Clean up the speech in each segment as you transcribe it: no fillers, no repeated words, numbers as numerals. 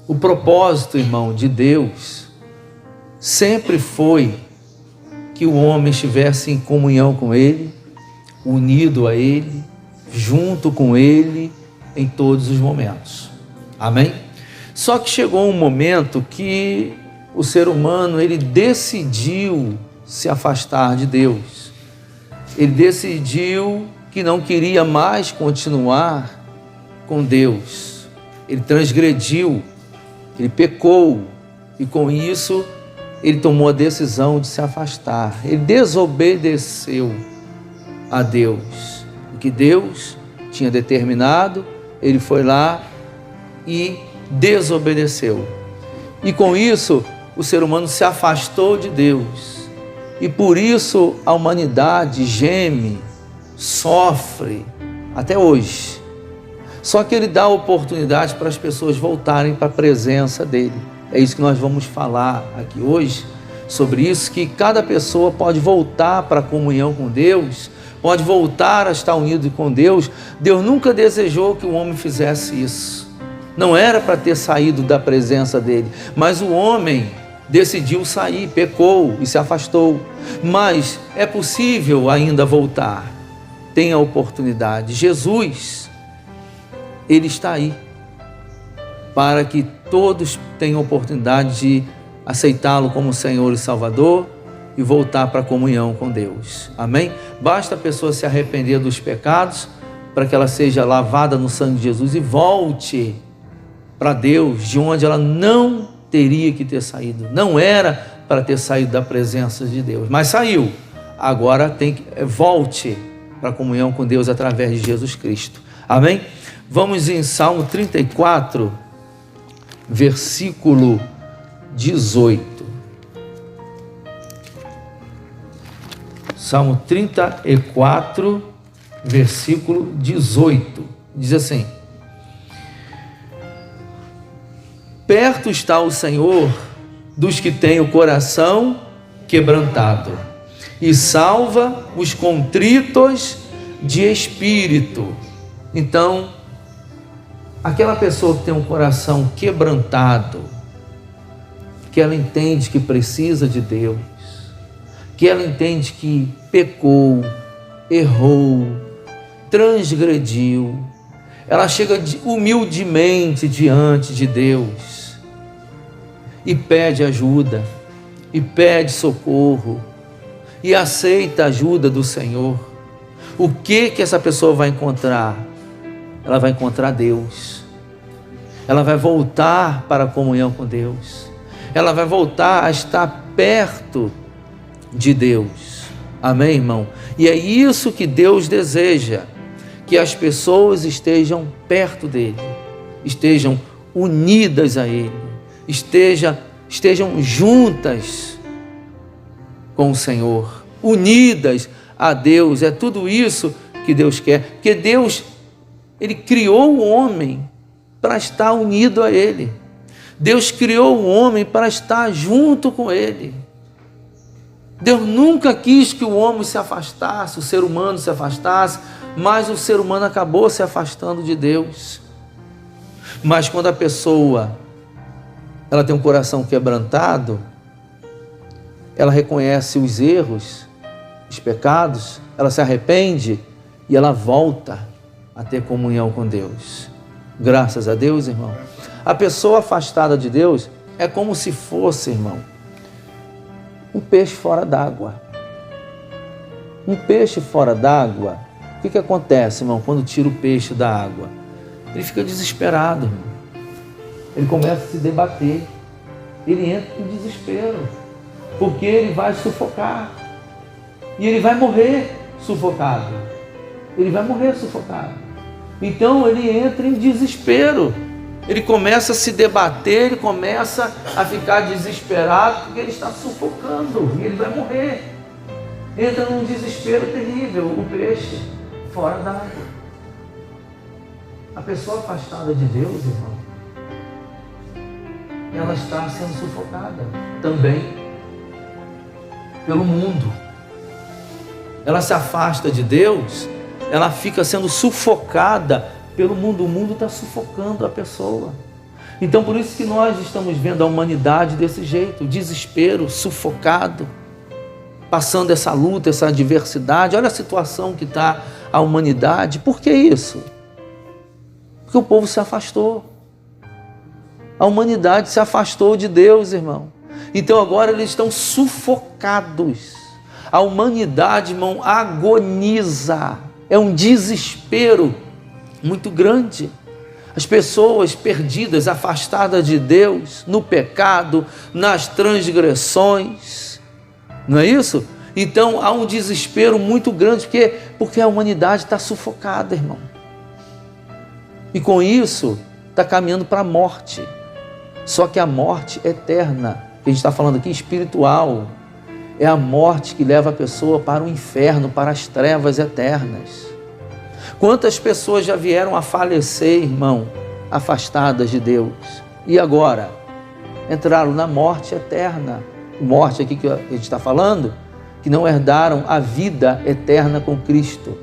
O propósito, irmão, de Deus sempre foi que o homem estivesse em comunhão com Ele, unido a Ele, junto com Ele em todos os momentos. Amém? Só que chegou um momento que o ser humano, ele decidiu se afastar de Deus. Ele decidiu que não queria mais continuar com Deus. Ele transgrediu, ele pecou, e com isso ele tomou a decisão de se afastar. Ele desobedeceu a Deus. O que Deus tinha determinado, ele foi lá e desobedeceu. E com isso, o ser humano se afastou de Deus. E por isso a humanidade geme, sofre, até hoje. Só que Ele dá oportunidade para as pessoas voltarem para a presença dEle. É isso que nós vamos falar aqui hoje, sobre isso, que cada pessoa pode voltar para a comunhão com Deus, pode voltar a estar unido com Deus. Deus nunca desejou que o homem fizesse isso. Não era para ter saído da presença dEle, mas o homem decidiu sair, pecou e se afastou. Mas é possível ainda voltar. Tem a oportunidade. Jesus, Ele está aí para que todos tenham oportunidade de aceitá-lo como Senhor e Salvador e voltar para a comunhão com Deus. Amém? Basta a pessoa se arrepender dos pecados para que ela seja lavada no sangue de Jesus e volte para Deus, de onde ela não teria que ter saído. Não era para ter saído da presença de Deus, mas saiu. Agora volte para a comunhão com Deus através de Jesus Cristo. Amém? Vamos em Salmo 34, versículo 18. Salmo 34, versículo 18. Diz assim: perto está o Senhor dos que têm o coração quebrantado e salva os contritos de espírito. Então, aquela pessoa que tem um coração quebrantado, que ela entende que precisa de Deus, que ela entende que pecou, errou, transgrediu, ela chega humildemente diante de Deus e pede ajuda, e pede socorro, e aceita a ajuda do Senhor. O que essa pessoa vai encontrar? Ela vai encontrar Deus. Ela vai voltar para a comunhão com Deus. Ela vai voltar a estar perto de Deus. Amém, irmão? E é isso que Deus deseja, que as pessoas estejam perto dEle, estejam unidas a Ele, estejam juntas com o Senhor, unidas a Deus. É tudo isso que Deus quer, porque Deus, Ele criou o homem para estar unido a Ele. Deus criou o homem para estar junto com Ele. Deus nunca quis que o homem se afastasse, o ser humano se afastasse, mas o ser humano acabou se afastando de Deus. Mas quando a pessoa ela tem um coração quebrantado, ela reconhece os erros, os pecados, ela se arrepende e ela volta a ter comunhão com Deus. Graças a Deus, irmão. A pessoa afastada de Deus é como se fosse, irmão, um peixe fora d'água. Um peixe fora d'água, o que acontece, irmão, quando tira o peixe da água? Ele fica desesperado, irmão. Ele começa a se debater. Ele entra em desespero, porque ele vai sufocar. E ele vai morrer sufocado. Ele vai morrer sufocado. Então ele entra em desespero. Ele começa a se debater, ele começa a ficar desesperado, porque ele está sufocando e ele vai morrer. Entra num desespero terrível, o peixe fora d'água. A pessoa afastada de Deus, irmão, ela está sendo sufocada também pelo mundo. Ela se afasta de Deus, ela fica sendo sufocada pelo mundo. O mundo está sufocando a pessoa. Então por isso que nós estamos vendo a humanidade desse jeito, desespero, sufocado, passando essa luta, essa adversidade. Olha a situação que está a humanidade. Por que isso? Porque o povo se afastou. A humanidade se afastou de Deus, irmão. Então agora eles estão sufocados. A humanidade, irmão, agoniza. É um desespero muito grande. As pessoas perdidas, afastadas de Deus, no pecado, nas transgressões. Não é isso? Então há um desespero muito grande, porque a humanidade está sufocada, irmão. E com isso está caminhando para a morte. Só que a morte eterna, que a gente está falando aqui, espiritual, é a morte que leva a pessoa para o inferno, para as trevas eternas. Quantas pessoas já vieram a falecer, irmão, afastadas de Deus? E agora? Entraram na morte eterna. Morte aqui que a gente está falando, que não herdaram a vida eterna com Cristo.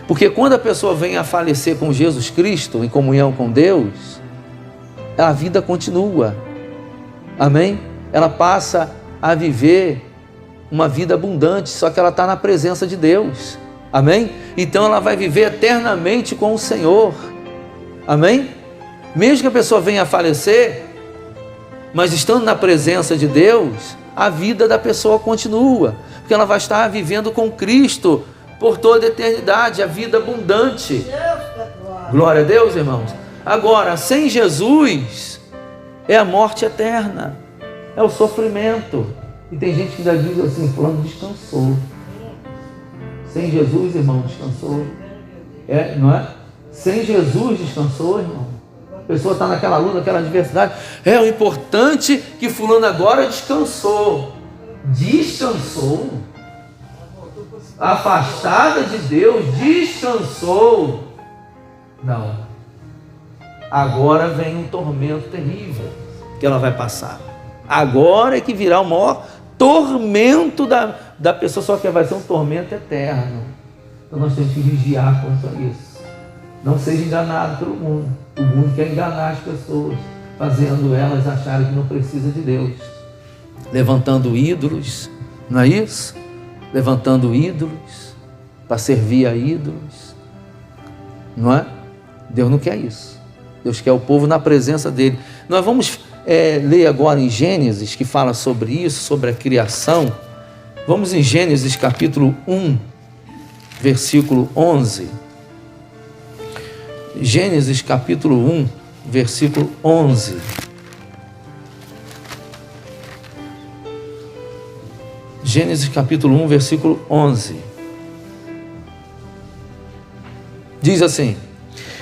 Porque quando a pessoa vem a falecer com Jesus Cristo, em comunhão com Deus, a vida continua. Amém? Ela passa a viver uma vida abundante, só que ela está na presença de Deus. Amém? Então ela vai viver eternamente com o Senhor. Amém? Mesmo que a pessoa venha a falecer, mas estando na presença de Deus, a vida da pessoa continua, porque ela vai estar vivendo com Cristo por toda a eternidade, a vida abundante. Glória a Deus, irmãos. Agora, sem Jesus, é a morte eterna, é o sofrimento. E tem gente que ainda diz assim, fulano descansou. Sem Jesus, irmão, descansou. Não é? Sem Jesus descansou, irmão. A pessoa está naquela luta, naquela adversidade. O importante que fulano agora descansou. Descansou. Afastada de Deus, descansou. Não. Agora vem um tormento terrível que ela vai passar. Agora é que virá o maior tormento da pessoa, só que vai ser um tormento eterno. Então nós temos que vigiar quanto a isso. Não seja enganado pelo mundo. O mundo quer enganar as pessoas, fazendo elas acharem que não precisa de Deus. Levantando ídolos, não é isso? Levantando ídolos para servir a ídolos. Não é? Deus não quer isso. Deus quer o povo na presença dele. Nós vamos ler agora em Gênesis, que fala sobre isso, sobre a criação. Vamos em Gênesis capítulo 1, versículo 11. Gênesis capítulo 1, versículo 11. Gênesis capítulo 1, versículo 11. Diz assim: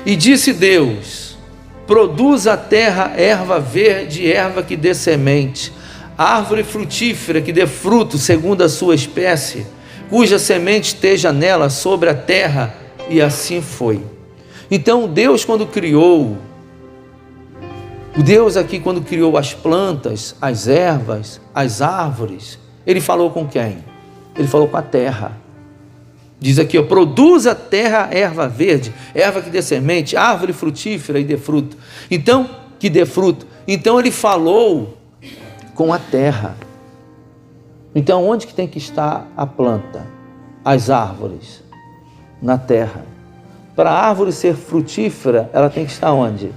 E disse Deus: produz a terra erva verde e erva que dê semente, árvore frutífera que dê fruto segundo a sua espécie, cuja semente esteja nela sobre a terra. E assim foi. Então Deus, quando criou, Deus aqui quando criou as plantas, as ervas, as árvores, Ele falou com quem? Ele falou com a terra. Diz aqui, produz a terra erva verde, erva que dê semente, árvore frutífera e dê fruto. Então, que dê fruto. Então Ele falou com a terra. Então, onde que tem que estar a planta? As árvores? Na terra. Para a árvore ser frutífera, ela tem que estar onde?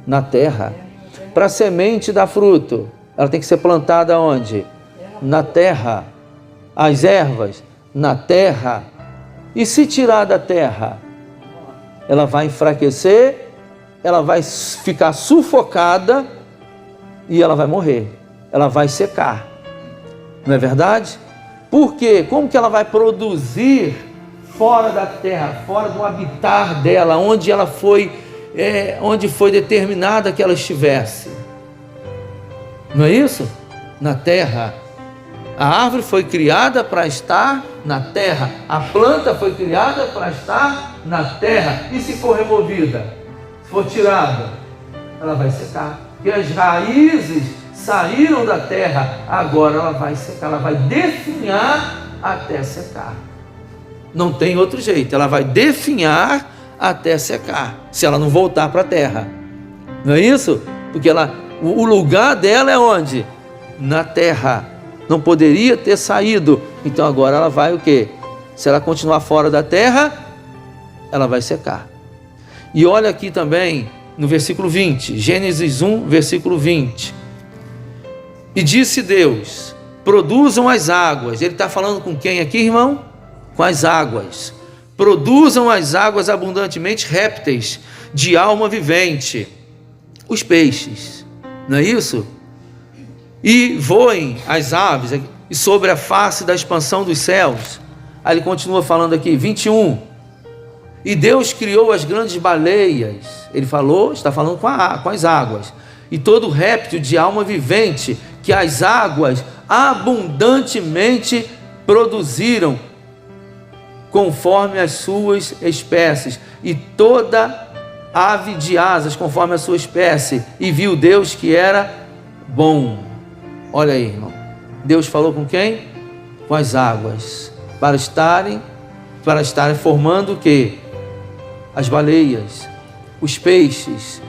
Na terra. Para a semente dar fruto, ela tem que ser plantada onde? Na terra. As ervas, na terra. E se tirar da terra, ela vai enfraquecer, ela vai ficar sufocada e ela vai morrer. Ela vai secar. Não é verdade? Por quê? Como que ela vai produzir fora da terra, fora do habitat dela, onde ela foi, onde foi determinada que ela estivesse? Não é isso? Na terra. A árvore foi criada para estar na terra. A planta foi criada para estar na terra. E se for removida, se for tirada, ela vai secar. Porque as raízes saíram da terra, agora ela vai secar, ela vai definhar até secar. Não tem outro jeito, ela vai definhar até secar, se ela não voltar para a terra. Não é isso? Porque o lugar dela é onde? Na terra. Não poderia ter saído. Então agora ela vai o quê? Se ela continuar fora da terra, ela vai secar. E olha aqui também no versículo 20, Gênesis 1, versículo 20. E disse Deus: produzam as águas. Ele está falando com quem aqui, irmão? Com as águas. Produzam as águas abundantemente répteis de alma vivente, os peixes, não é isso? E voem as aves, e sobre a face da expansão dos céus. Aí ele continua falando aqui, 21. E Deus criou as grandes baleias. Ele falou, está falando com as águas. E todo réptil de alma vivente que as águas abundantemente produziram, conforme as suas espécies. E toda ave de asas, conforme a sua espécie. E viu Deus que era bom. Olha aí, irmão. Deus falou com quem? Com as águas. Para estarem formando o quê? As baleias, os peixes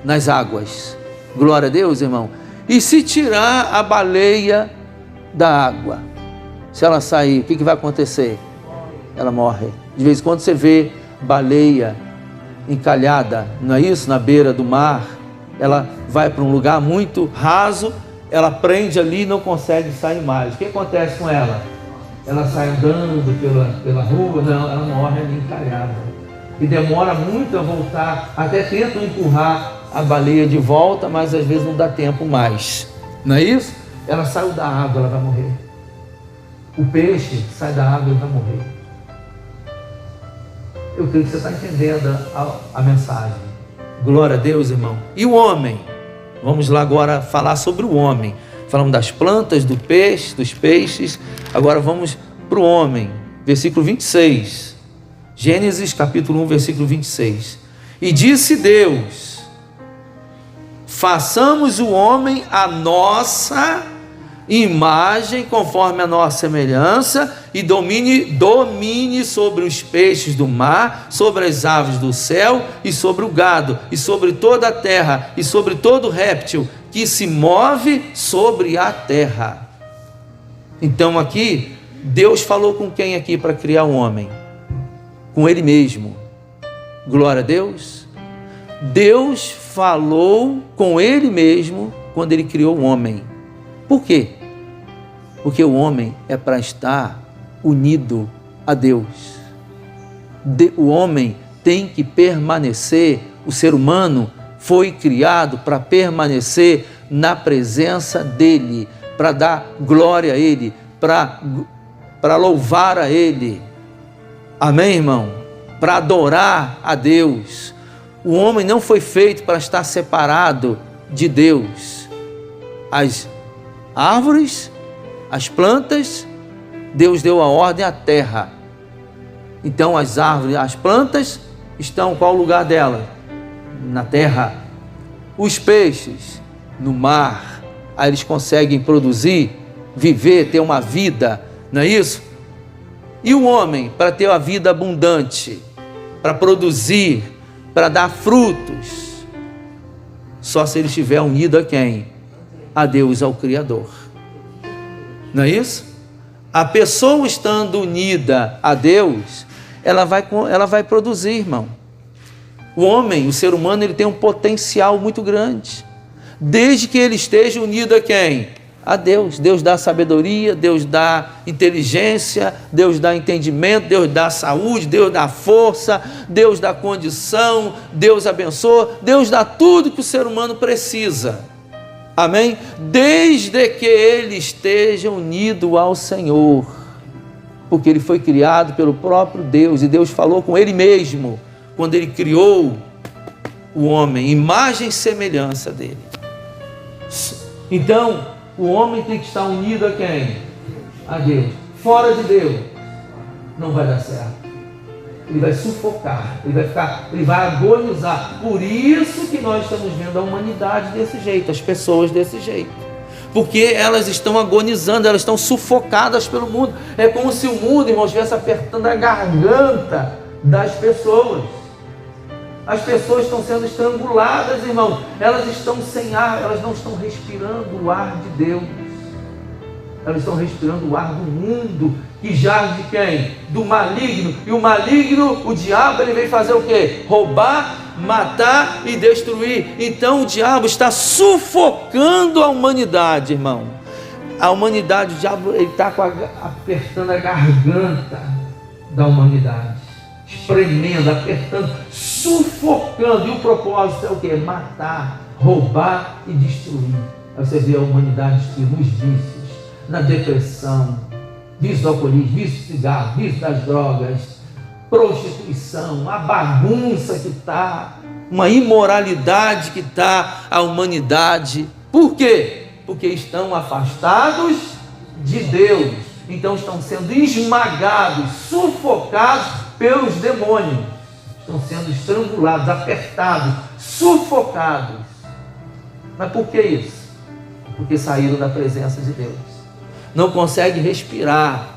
nas águas. Glória a Deus, irmão. E se tirar a baleia da água, se ela sair, o que vai acontecer? Ela morre. De vez em quando você vê baleia encalhada, não é isso? Na beira do mar. Ela vai para um lugar muito raso, ela prende ali e não consegue sair mais. O que acontece com ela? Ela sai andando pela rua, não, ela morre ali encalhada. E demora muito a voltar, até tentam empurrar a baleia de volta, mas às vezes não dá tempo mais. Não é isso? Ela saiu da água, ela vai morrer. O peixe sai da água, ele vai morrer. Eu creio que você está entendendo a mensagem. Glória a Deus, irmão. E o homem? Vamos lá agora falar sobre o homem. Falamos das plantas, do peixe, dos peixes. Agora vamos para o homem. Versículo 26. Gênesis capítulo 1, versículo 26. E disse Deus: façamos o homem à nossa imagem, conforme a nossa semelhança, e domine sobre os peixes do mar, sobre as aves do céu, e sobre o gado, e sobre toda a terra, e sobre todo réptil que se move sobre a terra. Então aqui, Deus falou com quem aqui para criar o homem? Com Ele mesmo. Glória a Deus. Deus falou com Ele mesmo quando Ele criou o homem. Por quê? Porque o homem é para estar unido a Deus. O homem tem que permanecer, o ser humano foi criado para permanecer na presença dEle, para dar glória a Ele, para louvar a Ele. Amém, irmão? Para adorar a Deus. O homem não foi feito para estar separado de Deus. As árvores, as plantas, Deus deu a ordem à terra. Então as árvores, as plantas estão, qual o lugar delas? Na terra. Os peixes, no mar. Aí eles conseguem produzir, viver, ter uma vida, não é isso? E o homem, para ter a vida abundante, para produzir, para dar frutos, só se ele estiver unido a quem? A Deus, ao Criador. Não é isso? A pessoa estando unida a Deus, ela vai produzir, irmão. O homem, o ser humano, ele tem um potencial muito grande, desde que ele esteja unido a quem? A Deus. Deus dá sabedoria, Deus dá inteligência, Deus dá entendimento, Deus dá saúde, Deus dá força, Deus dá condição, Deus abençoa, Deus dá tudo que o ser humano precisa. Amém? Desde que ele esteja unido ao Senhor, porque ele foi criado pelo próprio Deus, e Deus falou com ele mesmo, quando ele criou o homem, imagem e semelhança dele. Então, o homem tem que estar unido a quem? A Deus. Fora de Deus, não vai dar certo. Ele vai sufocar, ele vai agonizar. Por isso que nós estamos vendo a humanidade desse jeito, as pessoas desse jeito. Porque elas estão agonizando, elas estão sufocadas pelo mundo. É como se o mundo, irmãos, estivesse apertando a garganta das pessoas. As pessoas estão sendo estranguladas, irmão. Elas estão sem ar, elas não estão respirando o ar de Deus. Elas estão respirando o ar do mundo, que jaz de quem? Do maligno. E o maligno, o diabo, ele veio fazer o quê? Roubar, matar e destruir. Então o diabo está sufocando a humanidade, irmão. A humanidade, o diabo, ele está apertando a garganta da humanidade, espremendo, apertando, sufocando. E o propósito é o quê? Matar, roubar e destruir. Aí você vê a humanidade destruindo nos vícios, na depressão, vício do alcoolismo, vício do cigarro, vício das drogas, prostituição, a bagunça que está, uma imoralidade que está a humanidade. Por quê? Porque estão afastados de Deus. Então estão sendo esmagados, sufocados pelos demônios. Estão sendo estrangulados, apertados, sufocados. Mas por que isso? Porque saíram da presença de Deus. Não conseguem respirar.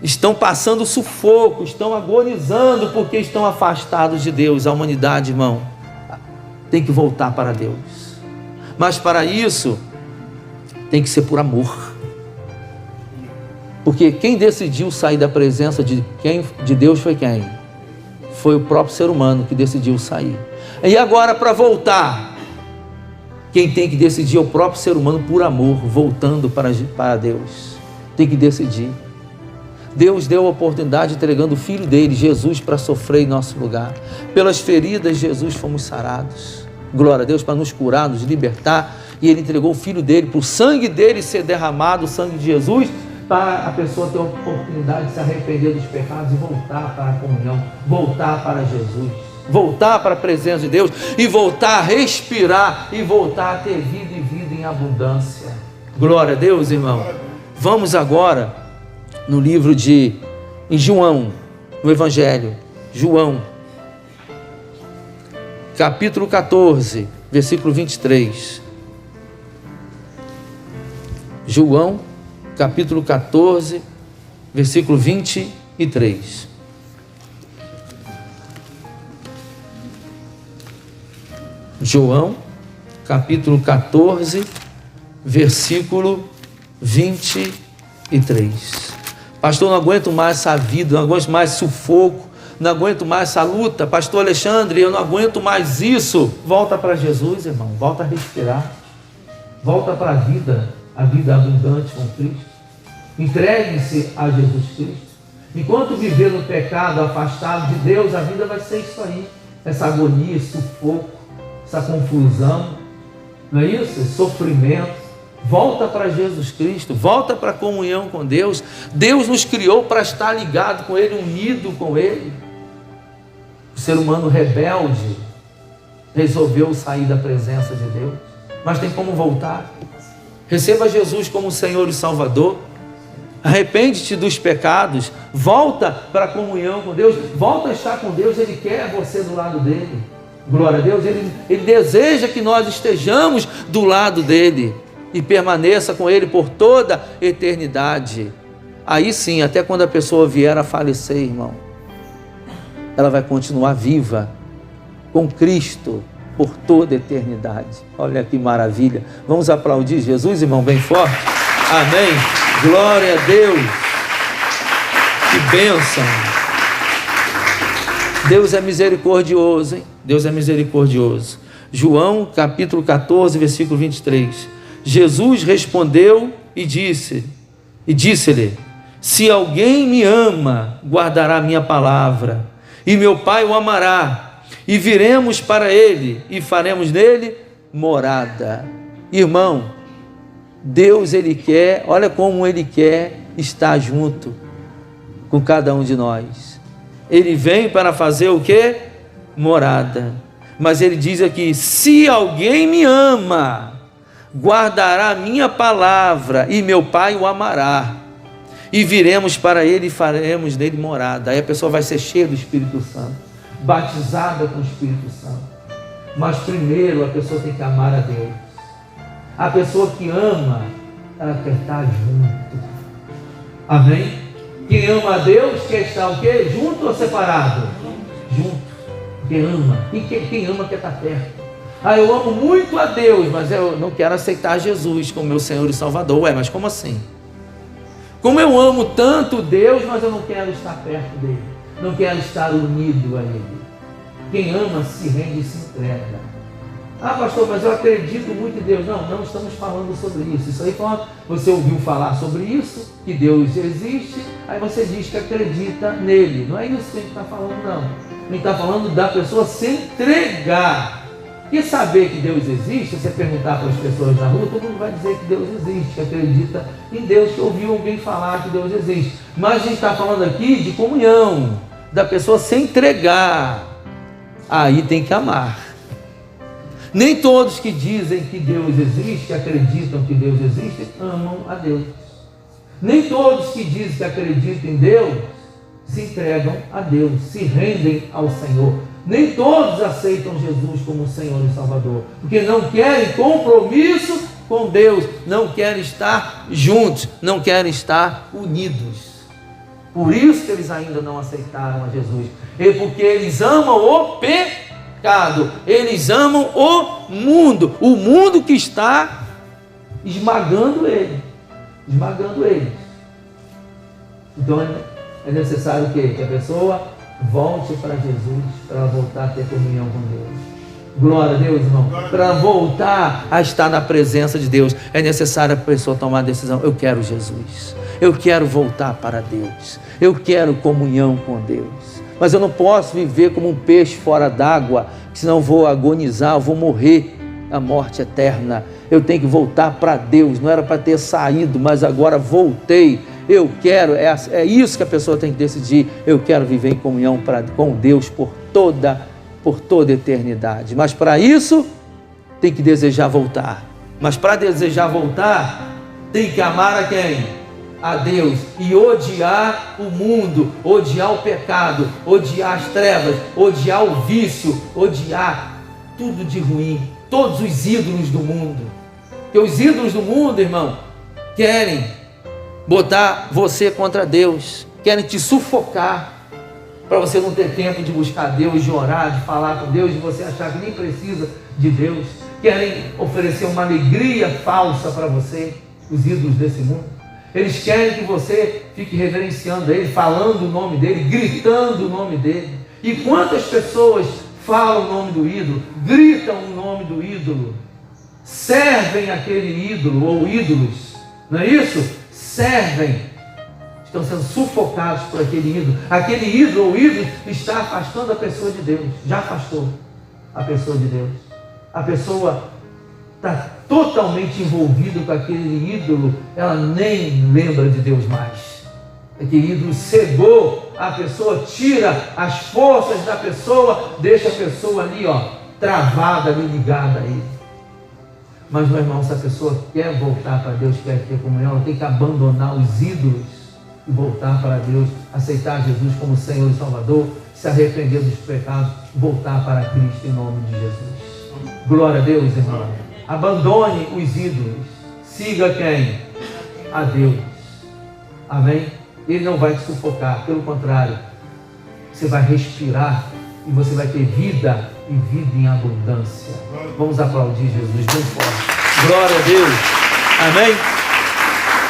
Estão passando sufoco, estão agonizando porque estão afastados de Deus. A humanidade, irmão, tem que voltar para Deus. Mas para isso, tem que ser por amor. Porque quem decidiu sair da presença de Deus foi quem? Foi o próprio ser humano que decidiu sair. E agora, para voltar, quem tem que decidir é o próprio ser humano por amor, voltando para Deus. Tem que decidir. Deus deu a oportunidade entregando o Filho dele, Jesus, para sofrer em nosso lugar. Pelas feridas de Jesus fomos sarados. Glória a Deus, para nos curar, nos libertar. E ele entregou o Filho dele, para o sangue dele ser derramado, o sangue de Jesus, para a pessoa ter a oportunidade de se arrepender dos pecados e voltar para a comunhão, voltar para Jesus, voltar para a presença de Deus e voltar a respirar e voltar a ter vida e vida em abundância. Glória a Deus, irmão. Vamos agora no livro em João, no Evangelho, João, capítulo 14, versículo 23. João, capítulo 14, versículo 23. João, capítulo 14, versículo 23. Pastor, não aguento mais essa vida, não aguento mais sufoco, não aguento mais essa luta. Pastor Alexandre, eu não aguento mais isso. Volta para Jesus, irmão, volta a respirar. Volta para a vida abundante com Cristo. Entregue-se a Jesus Cristo. Enquanto viver no pecado, afastado de Deus, a vida vai ser isso aí. Essa agonia, esse sufoco, essa confusão, não é isso? Esse sofrimento. Volta para Jesus Cristo, volta para a comunhão com Deus. Deus nos criou para estar ligado com Ele, unido com Ele. O ser humano rebelde resolveu sair da presença de Deus, mas tem como voltar. Receba Jesus como Senhor e Salvador. Arrepende-te dos pecados, volta para a comunhão com Deus, volta a estar com Deus. Ele quer você do lado dele. Glória a Deus. Ele deseja que nós estejamos do lado dele e permaneça com ele por toda a eternidade. Aí sim, até quando a pessoa vier a falecer, irmão, ela vai continuar viva com Cristo por toda a eternidade. Olha que maravilha. Vamos aplaudir Jesus, irmão, bem forte. Amém. Glória a Deus. Que bênção. Deus é misericordioso, hein? Deus é misericordioso. João, capítulo 14, versículo 23. Jesus respondeu e disse-lhe: se alguém me ama, guardará a minha palavra, e meu Pai o amará, e viremos para ele, e faremos nele morada. Irmão, Deus, Ele quer, olha como Ele quer estar junto com cada um de nós. Ele vem para fazer o quê? Morada. Mas Ele diz aqui: se alguém me ama, guardará a minha palavra, e meu Pai o amará, e viremos para ele e faremos nele morada. Aí a pessoa vai ser cheia do Espírito Santo, batizada com o Espírito Santo. Mas primeiro a pessoa tem que amar a Deus. A pessoa que ama, ela quer estar junto. Amém? Quem ama a Deus quer estar o quê? Junto ou separado? Junto. Quem ama. E quem ama quer estar perto. Eu amo muito a Deus, mas eu não quero aceitar Jesus como meu Senhor e Salvador. Mas como assim? Como eu amo tanto Deus, mas eu não quero estar perto dele. Não quero estar unido a ele. Quem ama se rende e se entrega. Pastor, mas eu acredito muito em Deus. Não estamos falando sobre isso. Isso aí, quando você ouviu falar sobre isso, que Deus existe, aí você diz que acredita nele. Não é isso que a gente está falando, não. A gente está falando da pessoa se entregar. E saber que Deus existe, você perguntar para as pessoas na rua, todo mundo vai dizer que Deus existe, que acredita em Deus, que ouviu alguém falar que Deus existe. Mas a gente está falando aqui de comunhão, da pessoa se entregar. Aí tem que amar. Nem todos que dizem que Deus existe, que acreditam que Deus existe, amam a Deus. Nem todos que dizem que acreditam em Deus, se entregam a Deus, se rendem ao Senhor. Nem todos aceitam Jesus como Senhor e Salvador, porque não querem compromisso com Deus, não querem estar juntos, não querem estar unidos. Por isso que eles ainda não aceitaram a Jesus, porque eles amam o pecado, eles amam o mundo que está esmagando eles. Então é necessário que a pessoa volte para Jesus, para ela voltar a ter comunhão com Deus. Glória a Deus, irmão. Para voltar a estar na presença de Deus, é necessário a pessoa tomar a decisão. Eu quero Jesus, eu quero voltar para Deus, eu quero comunhão com Deus. Mas eu não posso viver como um peixe fora d'água, senão eu vou agonizar, eu vou morrer a morte eterna. Eu tenho que voltar para Deus. Não era para ter saído, mas agora voltei. Eu quero, é isso que a pessoa tem que decidir. Eu quero viver em comunhão com Deus por toda a eternidade. Mas para isso, tem que desejar voltar. Mas para desejar voltar, tem que amar a quem? A Deus. E odiar o mundo, odiar o pecado, odiar as trevas, odiar o vício, odiar tudo de ruim, todos os ídolos do mundo. Porque os ídolos do mundo, irmão, querem botar você contra Deus, querem te sufocar, para você não ter tempo de buscar Deus, de orar, de falar com Deus, de você achar que nem precisa de Deus. Querem oferecer uma alegria falsa para você, os ídolos desse mundo. Eles querem que você fique reverenciando Ele, falando o nome dEle, gritando o nome dEle. E quantas pessoas falam o nome do ídolo, gritam o nome do ídolo, servem aquele ídolo ou ídolos, não é isso? Servem, estão sendo sufocados por aquele ídolo. Aquele ídolo ou ídolo está afastando a pessoa de Deus, já afastou a pessoa de Deus. A pessoa está totalmente envolvida com aquele ídolo, ela nem lembra de Deus mais. Aquele ídolo cegou a pessoa, tira as forças da pessoa, deixa a pessoa ali, travada, ali, ligada a ele. Mas, meu irmão, se a pessoa quer voltar para Deus, quer ter comunhão, ela tem que abandonar os ídolos e voltar para Deus, aceitar Jesus como Senhor e Salvador, se arrepender dos pecados, voltar para Cristo em nome de Jesus. Glória a Deus, irmão. Abandone os ídolos, siga quem? A Deus. Amém? Ele não vai te sufocar, pelo contrário, você vai respirar e você vai ter vida e vida em abundância. Vamos aplaudir Jesus bem forte. Glória a Deus. Amém?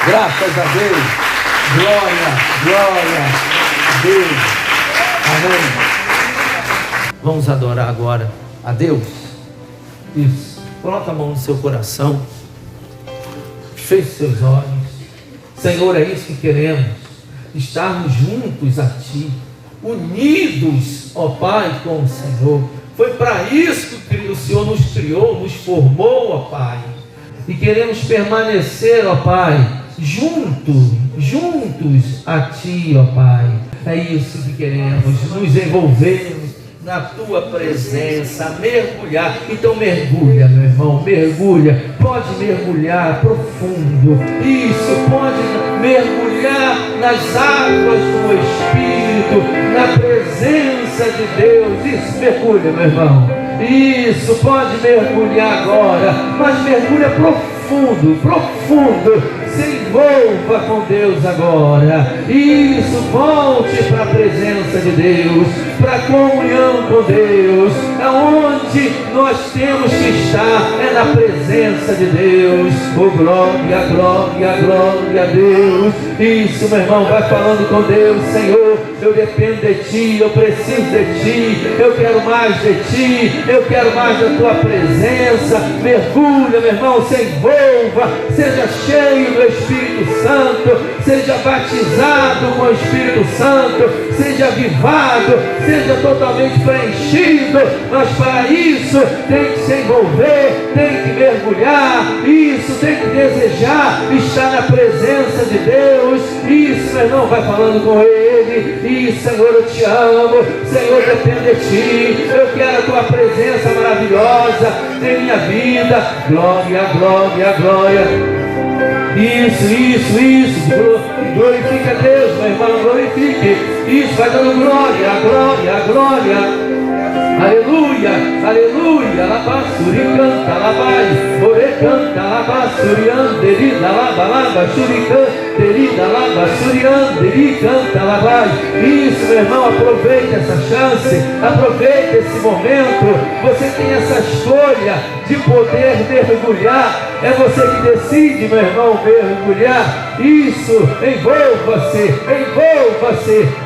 Graças a Deus. Glória a Deus. Amém? Vamos adorar agora a Deus. Isso. Coloca a mão no seu coração. Feche seus olhos. Senhor, é isso que queremos. Estarmos juntos a Ti, unidos, ó Pai, com o Senhor. Foi para isso que o Senhor nos criou, nos formou, ó Pai. E queremos permanecer, ó Pai, juntos a Ti, ó Pai. É isso que queremos, nos envolvermos na Tua presença, mergulhar. Então mergulha, meu irmão, mergulha. Pode mergulhar profundo. Isso, pode mergulhar nas águas do Espírito, na presença de Deus. Isso, mergulha, meu irmão. Isso, pode mergulhar agora, mas mergulha profundo. Se envolva com Deus agora. Isso, volte para a presença de Deus. para comunhão com Deus. Aonde nós temos que estar é na presença de Deus. Oh, glória, glória, glória a Deus. Isso, meu irmão, vai falando com Deus. Senhor, eu dependo de Ti, eu preciso de Ti, eu quero mais de Ti, eu quero mais da Tua presença. Mergulha, meu irmão, se envolva, seja cheio do Espírito Santo, seja batizado com o Espírito Santo, seja avivado, seja totalmente preenchido. Mas para isso tem que se envolver, tem que mergulhar, isso tem que desejar estar na presença de Deus. Isso, meu irmão, vai falando com Ele. E Senhor, eu te amo, Senhor, depende de Ti, eu quero a Tua presença maravilhosa em minha vida. Glória, glória, glória. Isso, glorifica a Deus, meu irmão, glorifique. Isso, vai dando glória, glória, glória. Aleluia, aleluia. Labasuri canta, labai, ore canta, labasuri anderida, laba, shurican, derida, labasuri anderi canta, labai. Isso, meu irmão, aproveite essa chance, aproveite esse momento. Você tem essa escolha de poder mergulhar. É você que decide, meu irmão, mergulhar. Isso, envolva-se,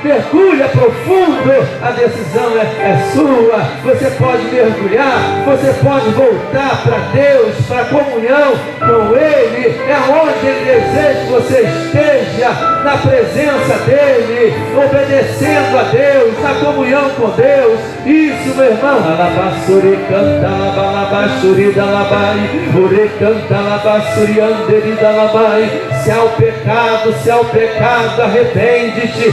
mergulha profundo. A decisão é sua. Você pode mergulhar, você pode voltar para Deus, para a comunhão com Ele. É onde Ele deseja que você esteja, na presença dEle, obedecendo a Deus, na comunhão com Deus. Isso, meu irmão. Alabassuri canta, alabassuri da labai, ore canta, alabassuri andere da labai. Se há o pecado, arrepende-te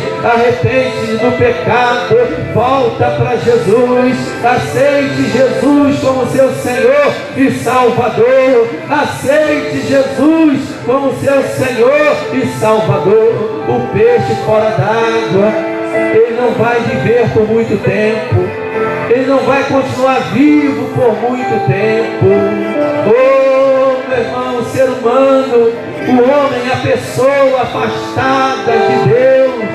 do pecado, volta para Jesus, aceite Jesus como seu Senhor e Salvador, aceite Jesus como seu Senhor e Salvador. O peixe fora d'água, ele não vai viver por muito tempo, ele não vai continuar vivo por muito tempo. Oh, meu irmão, o ser humano, o homem, a pessoa afastada de Deus,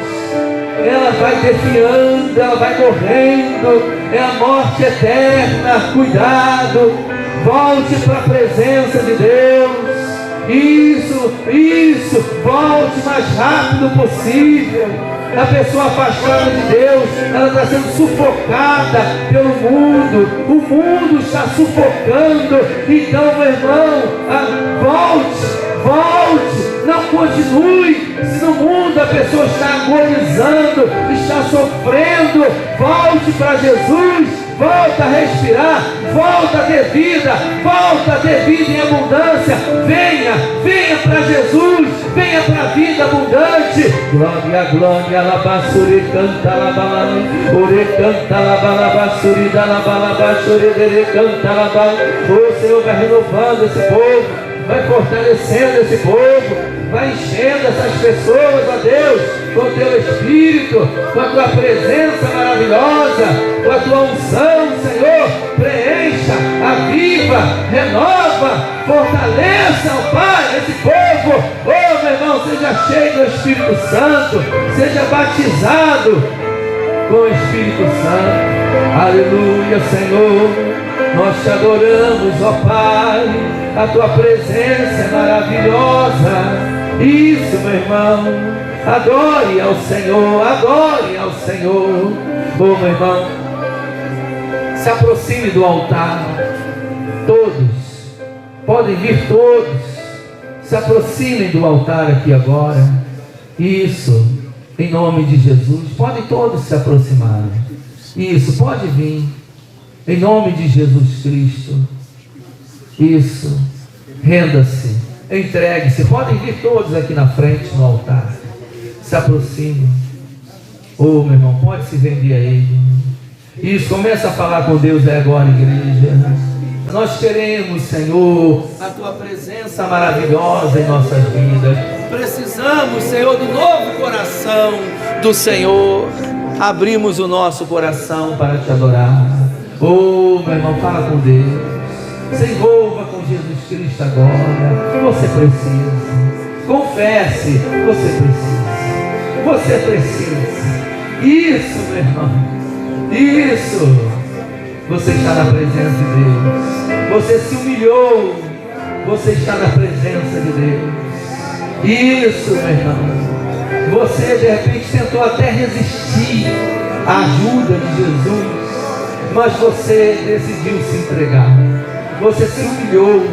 ela vai definhando, ela vai morrendo, é a morte eterna. Cuidado, volte para a presença de Deus. Isso, volte o mais rápido possível. A pessoa afastada de Deus, ela está sendo sufocada pelo mundo. O mundo está sufocando. Então, meu irmão, volte, não continue. Se no mundo a pessoa está agonizando, está sofrendo, volte para Jesus, volta a respirar, volta a ter vida em abundância. Venha para Jesus, venha para a vida abundante. Glória, glória, alabassuri canta, alabalai, ore canta, alabalabassuri da alabalabassuri dele canta, alabalai. O Senhor vai renovando esse povo, vai fortalecendo esse povo, vai enchendo essas pessoas, ó Deus, com o Teu Espírito, com a Tua presença maravilhosa, com a Tua unção, Senhor. Preencha, aviva, renova, fortaleça, ó Pai, esse povo. Oh, meu irmão, seja cheio do Espírito Santo, seja batizado com o Espírito Santo. Aleluia, Senhor. Nós te adoramos, ó Pai, a Tua presença é maravilhosa. Isso, meu irmão, adore ao Senhor, adore ao Senhor. Oh, meu irmão, se aproxime do altar. Todos, podem vir todos, se aproximem do altar aqui agora. Isso, em nome de Jesus, podem todos se aproximar. Isso, pode vir. Em nome de Jesus Cristo. Isso. Renda-se. Entregue-se. Podem vir todos aqui na frente no altar. Se aproximem. Oh, meu irmão, pode se render a Ele. Isso. Começa a falar com Deus agora, igreja. Nós queremos, Senhor, a Tua presença maravilhosa em nossas vidas. Precisamos, Senhor, do novo coração do Senhor. Abrimos o nosso coração para Te adorar. Oh, meu irmão, fala com Deus. Se envolva com Jesus Cristo agora. Você precisa. Confesse. Você precisa. Isso, meu irmão. Isso. Você está na presença de Deus. Você se humilhou. Você está na presença de Deus. Isso, meu irmão. Você de repente tentou até resistir à ajuda de Jesus, mas você decidiu se entregar. Você se humilhou,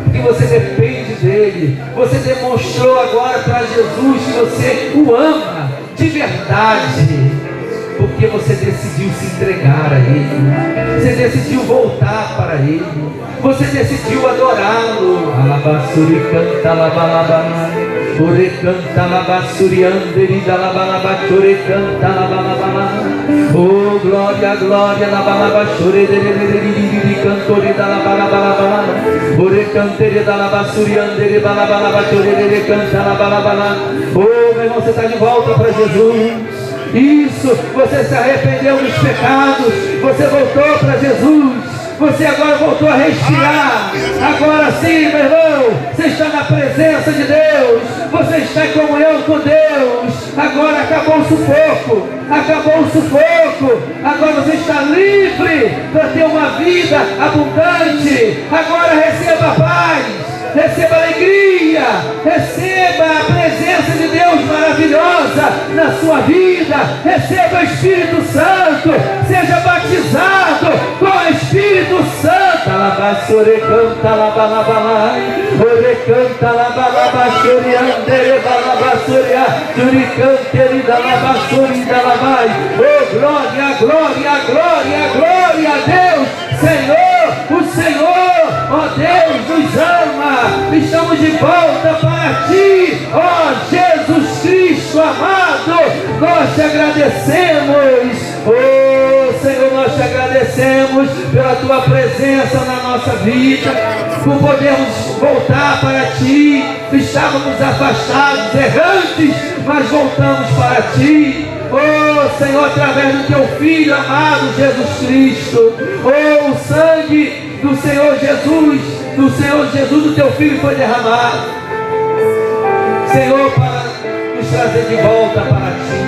porque você depende dele. Você demonstrou agora para Jesus que você o ama de verdade, porque você decidiu se entregar a ele. Você decidiu voltar para ele. Você decidiu adorá-lo. Alabassuri canta labalabana, ore canta labassuri anderida labalabachure canta labalabana. Oh glória, glória labalabachure de cantori da labalabana. Ore cantere da labassuri andere balabalabachure canta labalabana. Oh meu irmão, você está de volta para Jesus. Isso, você se arrependeu dos pecados, você voltou para Jesus, você agora voltou a respirar. Agora sim, meu irmão, você está na presença de Deus, você está em comunhão com Deus. Agora acabou o sufoco, agora você está livre para ter uma vida abundante. Agora receba a paz, receba alegria, receba a presença de Deus maravilhosa na sua vida. Receba o Espírito Santo, seja batizado com o Espírito Santo. Alabassore canta labalabalai, ore canta labalabachore andere balabassoria, juri canteri da labassori da labai. Oh glória, glória, glória, glória a Deus, Senhor, o Senhor, ó Deus, nos ama. Estamos de volta para ti, ó Jesus Cristo amado. Nós te agradecemos, oh Senhor, nós te agradecemos pela tua presença na nossa vida, por podermos voltar para ti. Estávamos afastados, errantes, mas voltamos para ti. Oh Senhor, através do teu Filho amado Jesus Cristo, oh o sangue do Senhor Jesus, do teu Filho foi derramado, Senhor, para nos trazer de volta para ti.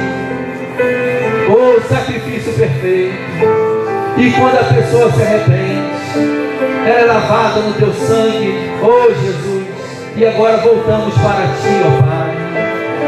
Oh sacrifício perfeito. E quando a pessoa se arrepende, ela é lavada no teu sangue, oh Jesus. E agora voltamos para ti, ó Pai.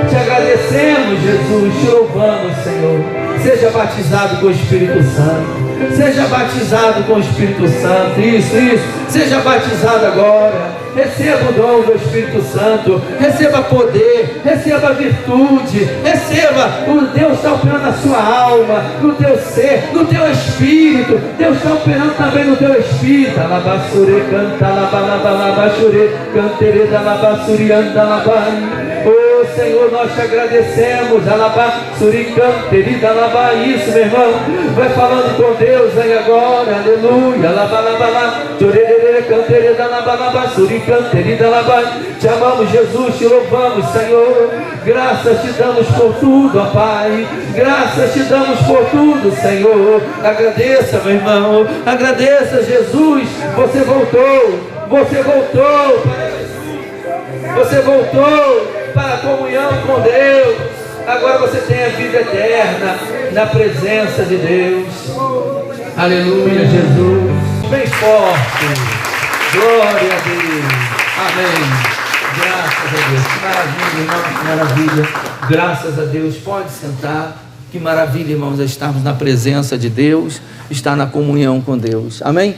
Te agradecemos, Jesus, te louvamos, Senhor. Seja batizado com o Espírito Santo. Seja batizado com o Espírito Santo. Isso. Seja batizado agora. Receba o dom do Espírito Santo. Receba poder. Receba virtude. Receba. O Deus está operando na sua alma, no teu ser, no teu espírito. Deus está operando também no teu espírito. Alabassure canta, alabalabalabassure, cantere da alabassuri anda alabai. Oh Senhor, nós te agradecemos. Alabassuri cantere da alabai. Isso, meu irmão. Vai falando com Deus aí agora. Aleluia. Alabalabala. Chorerere cantere da alabalabasuri cantere da alabai. Te amamos, Jesus. Te louvamos, Senhor. Graças te damos por tudo, ó Pai. Graças te damos por tudo, Senhor. Agradeça, meu irmão. Agradeça, Jesus. Você voltou. Você voltou para Jesus. Você voltou para a comunhão com Deus. Agora você tem a vida eterna na presença de Deus. Aleluia, Jesus. Bem forte. Glória a Deus. Amém. Graças a Deus. Que maravilha, irmão. Que maravilha. Graças a Deus. Pode sentar. Que maravilha, irmãos, estarmos na presença de Deus, estar na comunhão com Deus. Amém?